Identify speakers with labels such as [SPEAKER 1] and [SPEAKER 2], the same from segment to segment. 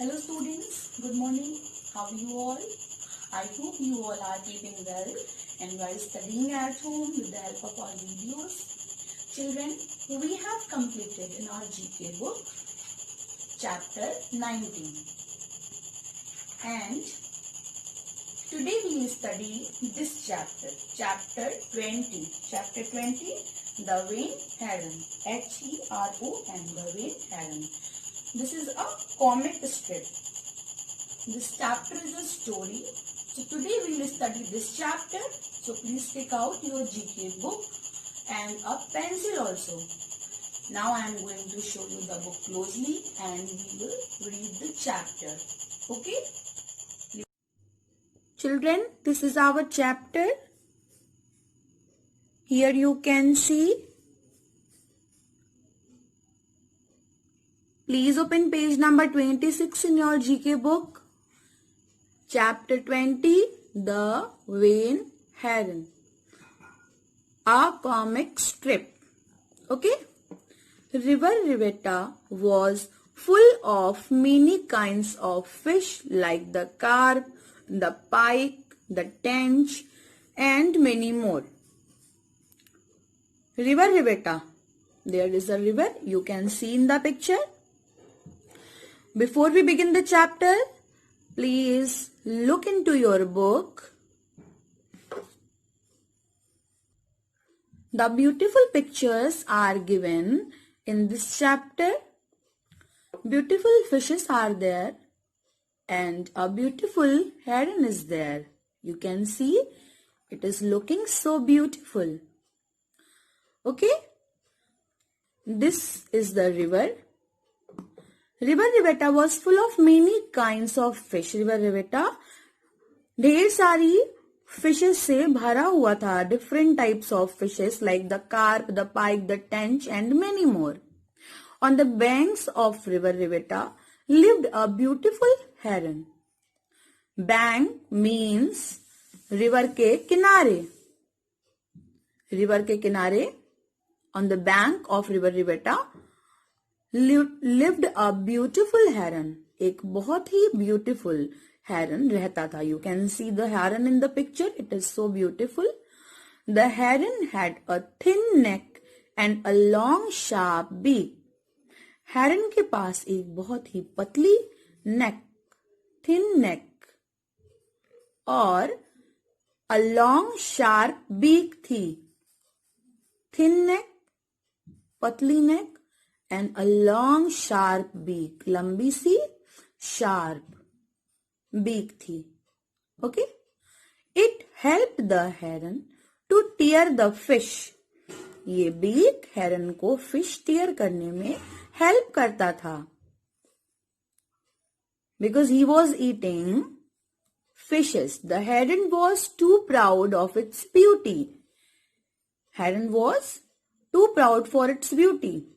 [SPEAKER 1] Hello students, good morning. How are you all? I hope you all are keeping well and while studying at home with the help of our videos. Children, we have completed in our GK book chapter 19 and today we will study this chapter 20. Chapter 20, The Vain Heron, H-E-R-O-N, The Vain Heron. This is a comic strip. This chapter is a story. So today we will study this chapter. So please take out your GK book and a pencil also. Now I am going to show you the book closely and we will read the chapter. Okay?
[SPEAKER 2] Children, this is our chapter. Here you can see. Please open page number 26 in your GK book. Chapter 20, The Vain Heron. A comic strip. Okay? River Rivetta was full of many kinds of fish like the carp, the pike, the tench, and many more. River Rivetta. There is a river you can see in the picture. Before we begin the chapter, please look into your book. The beautiful pictures are given in this chapter. Beautiful fishes are there and a beautiful heron is there. You can see it is looking so beautiful. Okay? This is the river. River Rivetta was full of many kinds of fish. River Rivetta ढेर सारी fishes से भरा हुआ था. Different types of fishes like the carp, the pike, the tench and many more. On the banks of River Rivetta lived a beautiful heron. Bank means river के किनारे. River के किनारे, on the bank of River Rivetta lived a beautiful heron. एक बहुत ही beautiful heron रहता था. You can see the heron in the picture. It is so beautiful. The heron had a thin neck and a long sharp beak. Heron के पास एक बहुत ही पतली neck, thin neck और a long sharp beak थी. Thin neck, पतली neck and a long sharp beak. लंबी सी sharp beak थी. Okay? It helped the heron to tear the fish. ये beak heron को fish tear करने में help करता था. Because he was eating fishes. The heron was too proud of its beauty. Heron was too proud for its beauty.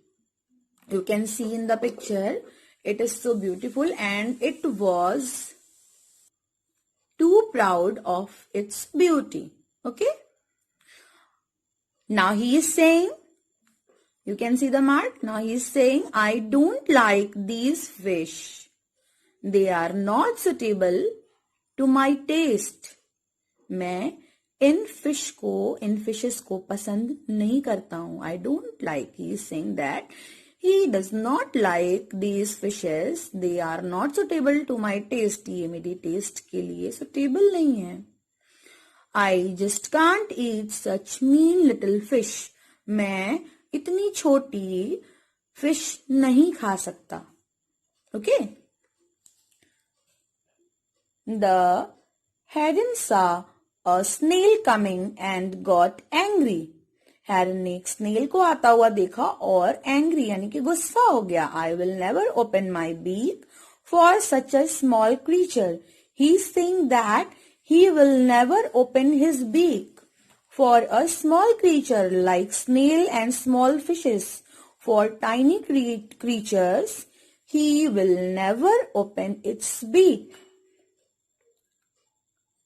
[SPEAKER 2] You can see in the picture, it is so beautiful and it was too proud of its beauty. Okay? Now he is saying, you can see the mark. Now he is saying, I don't like these fish. They are not suitable to my taste. मैं इन fishes को पसंद नहीं करता हूँ. I don't like. He is saying that he does not like these fishes. They are not suitable to my taste. ये मेरी taste के लिए suitable नहीं है. I just can't eat such mean little fish. मैं इतनी छोटी fish नहीं खा सकता. Okay? The heron saw a snail coming and got angry. हेरन ने एक स्नेल को आता हुआ देखा और एंग्री यानी कि गुस्सा हो गया. I will never open my beak for such a small creature. He is saying that he will never open his beak for a small creature like snail and small fishes. For tiny creatures, he will never open its beak.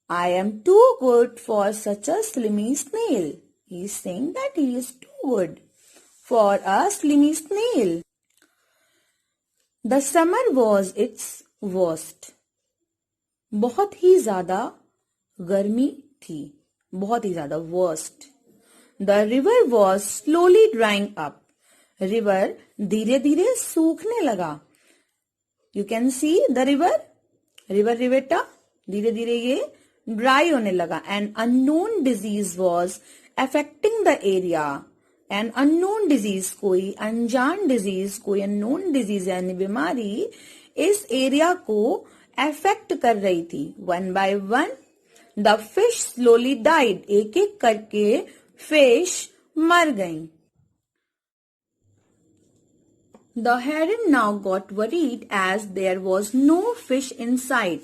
[SPEAKER 2] I am too good for such a slimy snail. He is saying that he is too good for a slimy snail. The summer was its worst. बहुत ही ज्यादा गर्मी थी, बहुत ही ज्यादा worst. The river was slowly drying up. River धीरे धीरे सूखने लगा. You can see the river, रिवेटा धीरे धीरे ये ड्राई होने लगा. An unknown disease was affecting the area. An unknown disease, कोई अनजान डिजीज, कोई unknown disease यानी बीमारी इस एरिया को अफेक्ट कर रही थी. One by one, the fish slowly died. एक एक करके फिश मर गई. The heron now got worried as there was no fish in sight.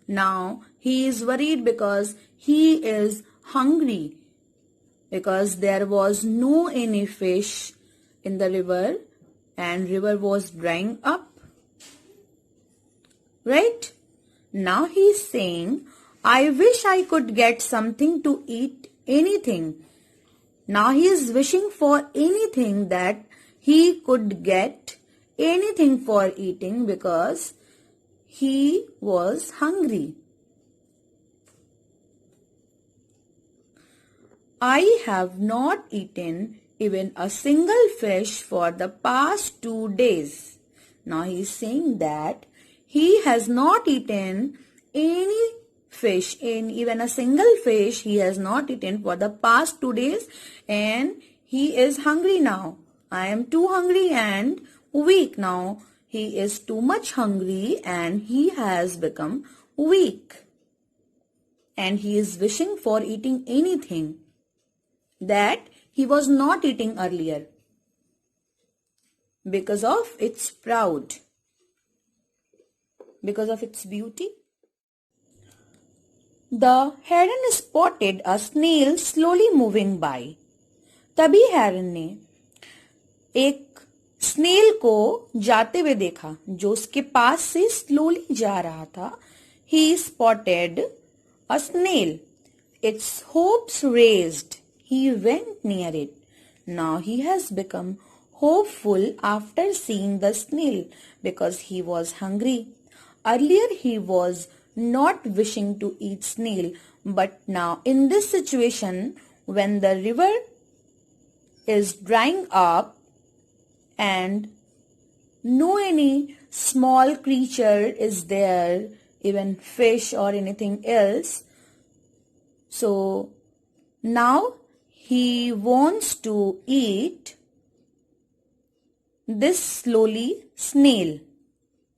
[SPEAKER 2] Now he is worried because he is hungry, because there was no any fish in the river and river was drying up. Right? Now he is saying, I wish I could get something to eat, anything. Now he is wishing for anything, that he could get anything for eating because he was hungry. I have not eaten even a single fish for the past 2 days. Now he is saying that he has not eaten any fish, even a single fish he has not eaten for the past 2 days, and he is hungry now. I am too hungry and weak now. He is too much hungry and he has become weak. And he is wishing for eating anything that he was not eating earlier because of its proud, because of its beauty. The heron spotted a snail slowly moving by. तभी हेरन ने एक snail को जाते हुए देखा जो उसके पास से स्लोली जा रहा था. He spotted a snail. Its hopes raised. He went near it. Now he has become hopeful after seeing the snail because he was hungry. Earlier he was not wishing to eat snail, but now in this situation when the river is drying up and no any small creature is there, even fish or anything else, so now he wants to eat this slowly snail.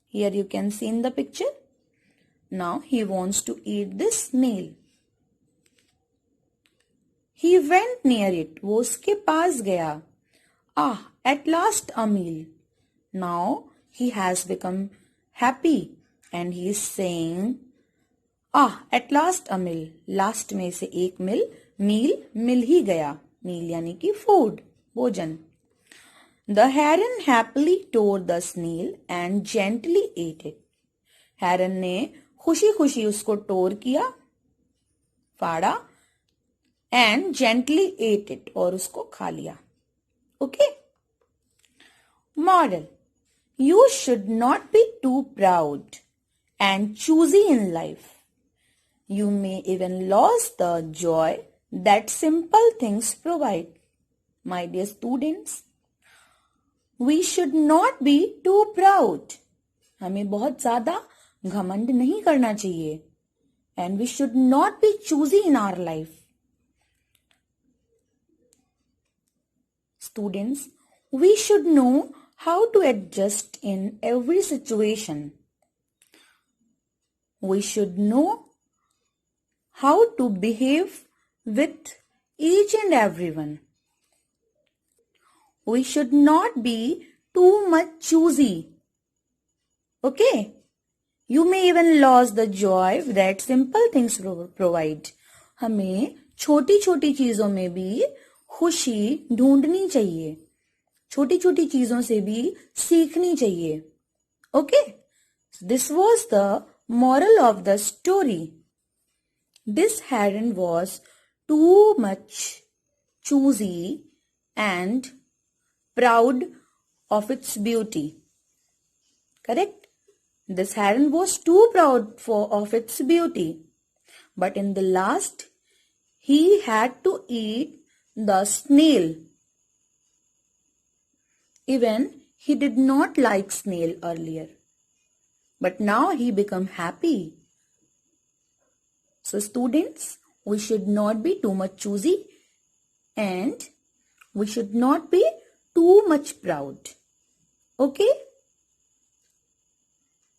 [SPEAKER 2] Here you can see in the picture. Now he wants to eat this snail. He went near it. वो उसके पास गया. At last a meal. Now he has become happy and he is saying, at last a meal. Last में से एक meal मिल ही गया. Meal यानी कि food, भोजन. The heron happily tore the snail and gently ate it. Heron ने खुशी खुशी उसको टोर किया, फाड़ा, and gently ate it, और उसको खा लिया. Okay? Moral: you should not be too proud and choosy in life. You may even lose the joy that simple things provide. My dear students, we should not be too proud. हमें बहुत ज्यादा घमंड नहीं करना चाहिए. And we should not be choosy in our life. Students, we should know how to adjust in every situation. We should know how to behave with each and everyone. We should not be too much choosy. Okay? You may even lose the joy that simple things provide. हमें छोटी छोटी चीजों में भी खुशी ढूंढनी चाहिए. छोटी छोटी चीजों से भी सीखनी चाहिए. Okay? This was the moral of the story. This heron was too much choosy and proud of its beauty. Correct? This heron was too proud of its beauty. But in the last, he had to eat the snail. Even he did not like snail earlier. But now he became happy. So students, we should not be too much choosy and we should not be too much proud. Okay?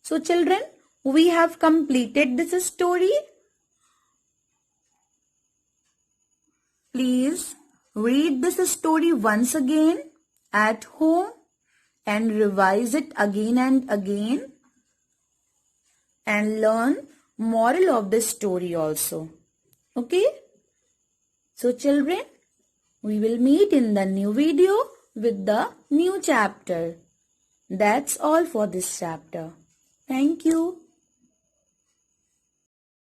[SPEAKER 2] So children, we have completed this story. Please read this story once again at home and revise it again and again and learn moral of the story also. Okay? So children, we will meet in the new video with the new chapter. That's all for this chapter. Thank you.